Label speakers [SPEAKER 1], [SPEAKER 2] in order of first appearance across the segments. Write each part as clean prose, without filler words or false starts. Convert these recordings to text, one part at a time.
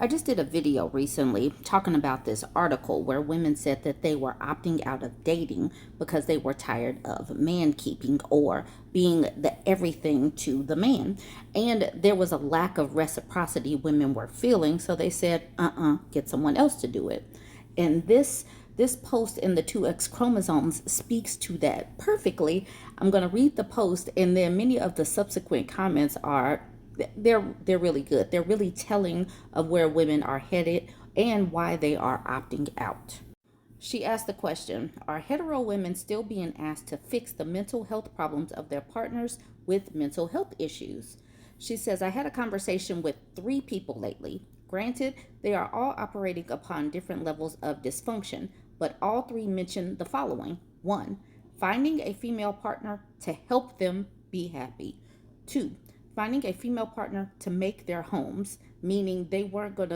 [SPEAKER 1] I just did a video recently talking about this article where women said that they were opting out of dating because they were tired of man keeping or being the everything to the man. And there was a lack of reciprocity women were feeling, so they said, get someone else to do it. And this post in the 2X chromosomes speaks to that perfectly. I'm going to read the post, and then many of the subsequent comments are they're really good. They're really telling of where women are headed and why they are opting out. She asked the question, are hetero women still being asked to fix the mental health problems of their partners with mental health issues? She says, I had a conversation with 3 people lately. Granted, they are all operating upon different levels of dysfunction, but all 3 mentioned the following. 1, finding a female partner to help them be happy. 2, finding a female partner to make their homes, meaning they weren't going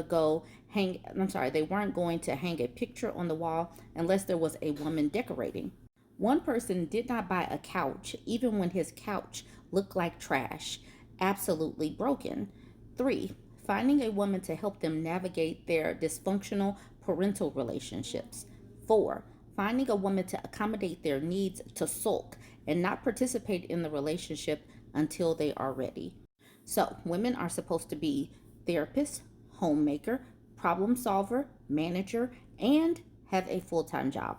[SPEAKER 1] to hang a picture on the wall unless there was a woman decorating. One person did not buy a couch even when his couch looked like trash, absolutely broken. 3, finding a woman to help them navigate their dysfunctional parental relationships. 4, finding a woman to accommodate their needs to sulk and not participate in the relationship until they are ready. So, women are supposed to be therapist, homemaker, problem solver, manager, and have a full-time job.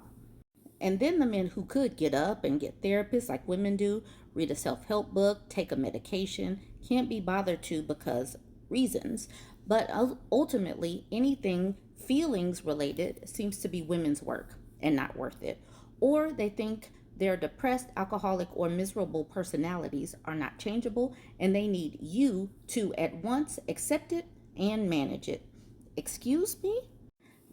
[SPEAKER 1] And then the men who could get up and get therapists like women do, read a self-help book, take a medication, can't be bothered to because reasons. But ultimately, anything feelings related seems to be women's work and not worth it. Or they think their depressed, alcoholic, or miserable personalities are not changeable, and they need you to at once accept it and manage it. Excuse me?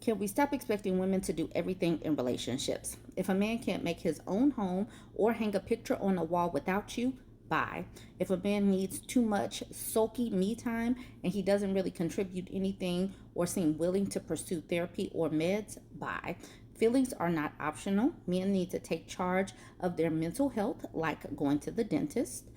[SPEAKER 1] Can we stop expecting women to do everything in relationships? If a man can't make his own home or hang a picture on a wall without you, bye. If a man needs too much sulky me time and he doesn't really contribute anything or seem willing to pursue therapy or meds, bye. Feelings are not optional. Men need to take charge of their mental health, like going to the dentist.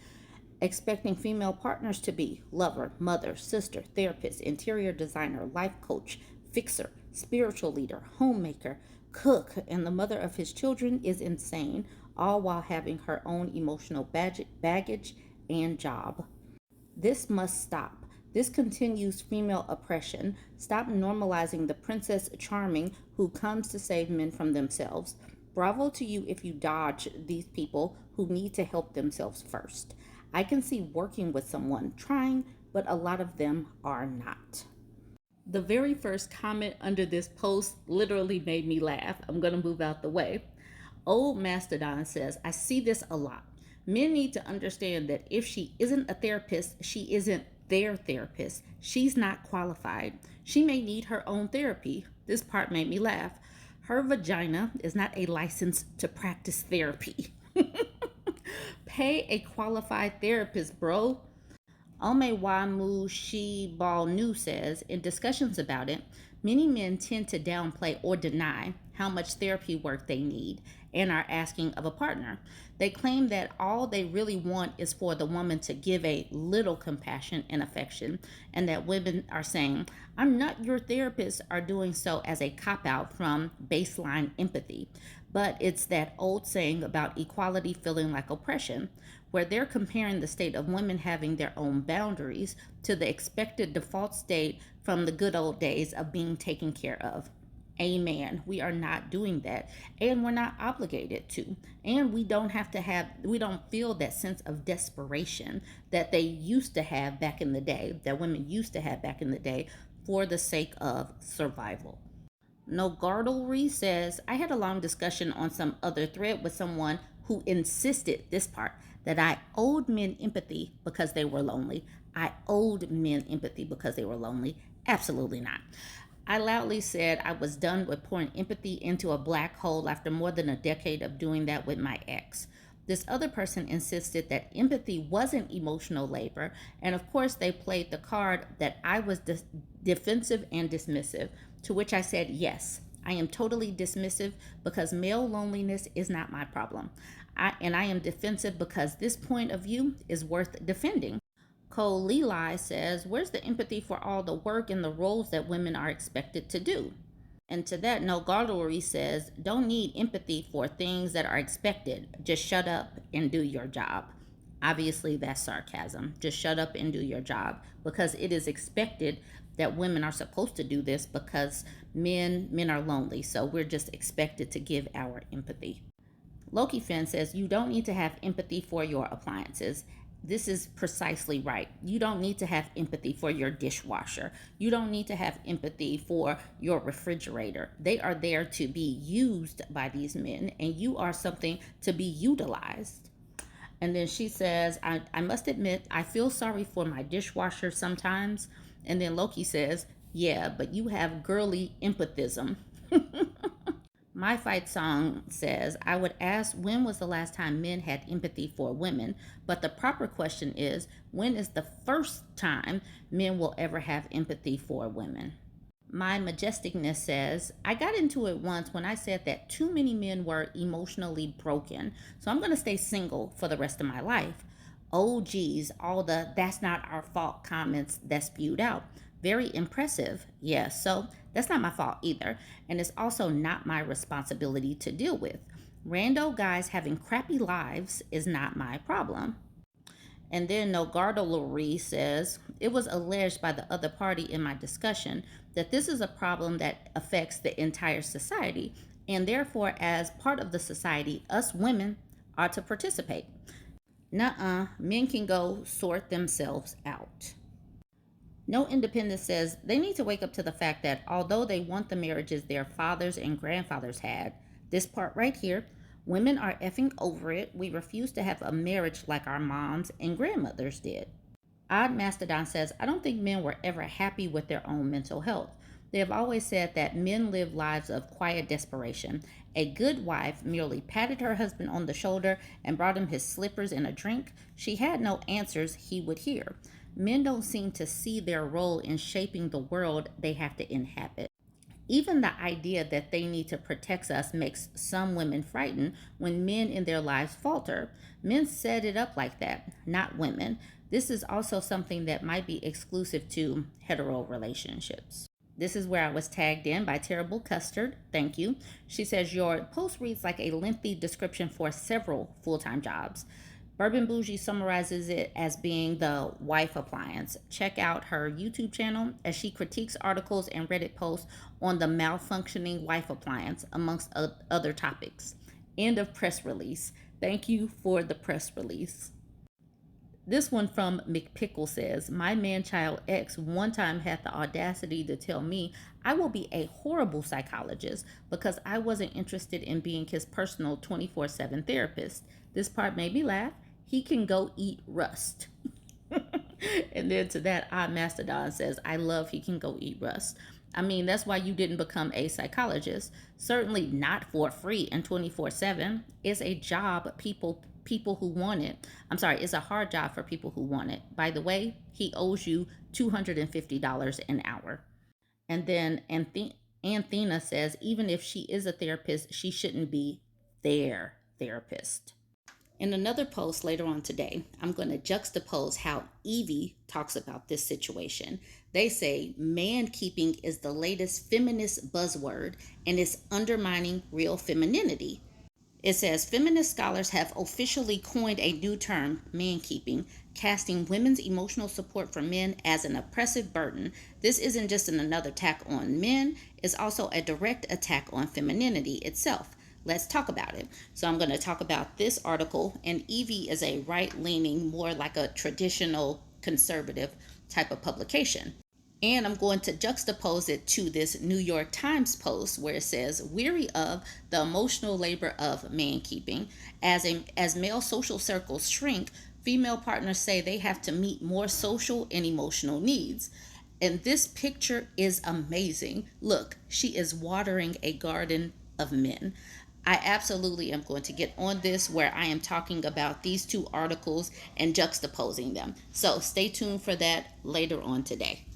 [SPEAKER 1] Expecting female partners to be lover, mother, sister, therapist, interior designer, life coach, fixer, spiritual leader, homemaker, cook, and the mother of his children is insane, all while having her own emotional baggage and job. This must stop. This continues female oppression. Stop normalizing the princess charming who comes to save men from themselves. Bravo to you if you dodge these people who need to help themselves first. I can see working with someone trying, but a lot of them are not. The very first comment under this post literally made me laugh. I'm going to move out the way. Old Mastodon says, I see this a lot. Men need to understand that if she isn't a therapist, she isn't their therapist. She's not qualified. She may need her own therapy. This part made me laugh. Her vagina is not a license to practice therapy. Pay a qualified therapist, bro. Omewamu Shibalnu says, in discussions about it, many men tend to downplay or deny how much therapy work they need and are asking of a partner. They claim that all they really want is for the woman to give a little compassion and affection, and that women are saying, I'm not your therapist, are doing so as a cop-out from baseline empathy. But it's that old saying about equality feeling like oppression, where they're comparing the state of women having their own boundaries to the expected default state from the good old days of being taken care of. Amen. We are not doing that, and we're not obligated to. And we don't feel that sense of desperation that they used to have back in the day, that women used to have back in the day for the sake of survival. No Gardlery says, I had a long discussion on some other thread with someone who insisted this part that I owed men empathy because they were lonely. I owed men empathy because they were lonely. Absolutely not. I loudly said I was done with pouring empathy into a black hole after more than a decade of doing that with my ex. This other person insisted that empathy wasn't emotional labor, and of course they played the card that I was defensive and dismissive, to which I said, yes, I am totally dismissive because male loneliness is not my problem. I am defensive because this point of view is worth defending. Cole Levi says, where's the empathy for all the work and the roles that women are expected to do? And to that, No Gardery says, don't need empathy for things that are expected. Just shut up and do your job. Obviously, that's sarcasm. Just shut up and do your job, because it is expected that women are supposed to do this because men are lonely. So we're just expected to give our empathy. Loki Finn says, you don't need to have empathy for your appliances. This is precisely right. You don't need to have empathy for your dishwasher. You don't need to have empathy for your refrigerator. They are there to be used by these men, and you are something to be utilized. And then she says, I must admit, I feel sorry for my dishwasher sometimes. And then Loki says, yeah, but you have girly empathism. My Fight Song says, I would ask, when was the last time men had empathy for women? But the proper question is, when is the first time men will ever have empathy for women? My Majesticness says, I got into it once when I said that too many men were emotionally broken, so I'm going to stay single for the rest of my life. Oh, geez, all the that's not our fault comments that spewed out. Very impressive. Yeah, so that's not my fault either. And it's also not my responsibility to deal with. Rando guys having crappy lives is not my problem. And then No Gardery says, it was alleged by the other party in my discussion that this is a problem that affects the entire society. And therefore, as part of the society, us women are to participate. Nuh-uh, men can go sort themselves out. No Independent says they need to wake up to the fact that although they want the marriages their fathers and grandfathers had, this part right here, women are effing over it. We refuse to have a marriage like our moms and grandmothers did. Odd Mastodon says, I don't think men were ever happy with their own mental health. They have always said that men live lives of quiet desperation. A good wife merely patted her husband on the shoulder and brought him his slippers and a drink. She had no answers he would hear. Men don't seem to see their role in shaping the world they have to inhabit. Even the idea that they need to protect us makes some women frightened when men in their lives falter. Men set it up like that, not women. This is also something that might be exclusive to hetero relationships. This is where I was tagged in by Terrible Custard. Thank you. She says, your post reads like a lengthy description for several full-time jobs. Bourbon Bougie summarizes it as being the wife appliance. Check out her YouTube channel as she critiques articles and Reddit posts on the malfunctioning wife appliance, amongst other topics. End of press release. Thank you for the press release. This one from McPickle says, my man-child ex one time had the audacity to tell me I will be a horrible psychologist because I wasn't interested in being his personal 24/7 therapist. This part made me laugh. He can go eat rust. And then to that, Odd Mastodon says, I love he can go eat rust. I mean, that's why you didn't become a psychologist. Certainly not for free and 24/7. It's a job people who want it. I'm sorry, it's a hard job for people who want it. By the way, he owes you $250 an hour. And then Anthena says, even if she is a therapist, she shouldn't be their therapist. In another post later on today, I'm going to juxtapose how Evie talks about this situation. They say mankeeping is the latest feminist buzzword and it's undermining real femininity. It says feminist scholars have officially coined a new term, mankeeping, casting women's emotional support for men as an oppressive burden. This isn't just another attack on men, it's also a direct attack on femininity itself. Let's talk about it. So I'm going to talk about this article, and Evie is a right-leaning, more like a traditional conservative type of publication. And I'm going to juxtapose it to this New York Times post where it says, weary of the emotional labor of mankeeping. As male social circles shrink, female partners say they have to meet more social and emotional needs. And this picture is amazing. Look, she is watering a garden of men. I absolutely am going to get on this where I am talking about these two articles and juxtaposing them. So stay tuned for that later on today.